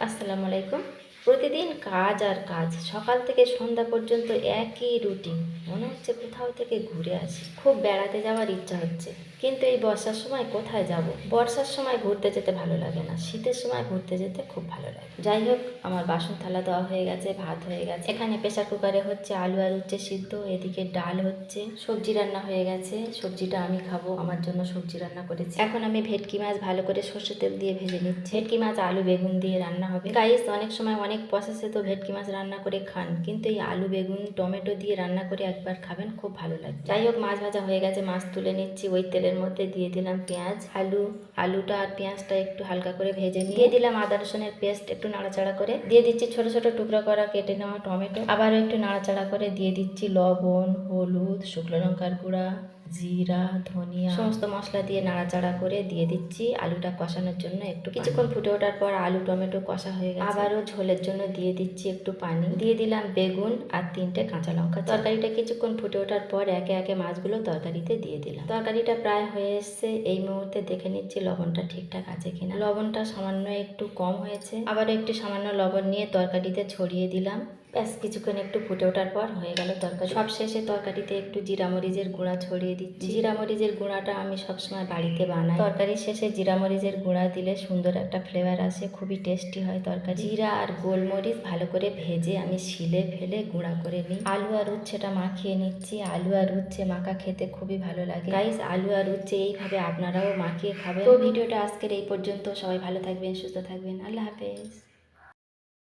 আসসালামু আলাইকুম। প্রতিদিন কাজ আর কাজ, সকাল থেকে সন্ধ্যা পর্যন্ত একই রুটিন। মনে হচ্ছে কোথাও থেকে ঘুরে আসি, খুব বেড়াতে যাওয়ার ইচ্ছা হচ্ছে, কিন্তু এই বর্ষার সময় কোথায় যাব? বর্ষার সময় ঘুরতে যেতে ভালো লাগে না, শীতের সময় ঘুরতে যেতে খুব ভালো লাগে। যাই হোক, আমার বাসন থালা দেওয়া হয়ে গেছে, ভাত হয়ে গেছে, এখানে প্রেসার কুকারে হচ্ছে আলু আর উচ্ছে সিদ্ধ, এদিকে ডাল হচ্ছে, সবজি রান্না হয়ে গেছে। সবজিটা আমি খাবো, আমার জন্য সবজি রান্না করেছি। এখন আমি ভেটকি মাছ ভালো করে সর্ষের তেল দিয়ে ভেজে নিচ্ছি। ভেটকি মাছ আলু বেগুন দিয়ে রান্না হবে। গাইস, অনেক সময় অনেক প্রসেসে তো ভেটকি মাছ রান্না করে খান, কিন্তু এই আলু বেগুন টমেটো দিয়ে রান্না করে একবার খাবেন, খুব ভালো লাগে। যাই হোক, মাছ ভাজা হয়ে গেছে, মাছ তুলে নিচ্ছি। ওই তেলের মধ্যে দিয়ে দিলাম পেঁয়াজ, আলুটা আর পেঁয়াজটা একটু হালকা করে ভেজে নিয়ে দিলাম আদা রসুনের পেস্ট, একটু নাড়াচাড়া করে দিয়ে দিচ্ছি ছোট ছোট টুকরো করা কেটে নেওয়া টমেটো। আবারও একটু নাড়াচাড়া করে দিয়ে দিচ্ছি লবণ, হলুদ, শুকনো লঙ্কার গুঁড়া, জিরা, ধনিয়া, সমস্ত মশলা দিয়ে নাড়াচাড়া করে দিয়ে দিচ্ছি আলুটা কষানোর জন্য একটু। কিছুক্ষণ ফুটে ওঠার পর আলু টমেটো কষা হয়ে গেছে, আবারও ঝোলের জন্য দিয়ে দিচ্ছি একটু পানি, দিয়ে দিলাম বেগুন আর 3টে কাঁচা লঙ্কা। তরকারিটা কিছুক্ষণ ফুটে ওঠার পর একে একে মাছগুলো তরকারিতে দিয়ে দিলাম। তরকারিটা প্রায় হয়ে এসছে, এই মুহূর্তে দেখে নিচ্ছি লবণটা ঠিকঠাক আছে কিনা। লবণটা সামান্য একটু কম হয়েছে, আবারও একটু সামান্য লবণ নিয়ে তরকারিতে ছড়িয়ে দিলাম। ব্যাস, কিছুক্ষণ একটু ফুটে ওঠার পর হয়ে গেল তরকারি। সব শেষে তরকারিতে একটু জিরা মরিচের গুঁড়া ছড়িয়ে দিচ্ছি। জিরা মরিচের গুঁড়াটা আমি সবসময় বাড়িতে বানাই। তরকারির শেষে জিরা মরিচের গুঁড়া দিলে সুন্দর একটা ফ্লেভার আসে, খুবই টেস্টি হয় তরকারি। জিরা আর গোলমরিচ ভালো করে ভেজে আমি শিলে ফেলে গুঁড়া করে নিই। আলু আর উচ্ছেটা মাখিয়ে নিচ্ছি। আলু আর উচ্ছে মাখা খেতে খুবই ভালো লাগে। গাইস, আলু আর উচ্ছে এইভাবে আপনারাও মাখিয়ে খাবেন। তো ভিডিওটা আজকের এই পর্যন্ত। সবাই ভালো থাকবেন, সুস্থ থাকবেন। আল্লাহ হাফেজ।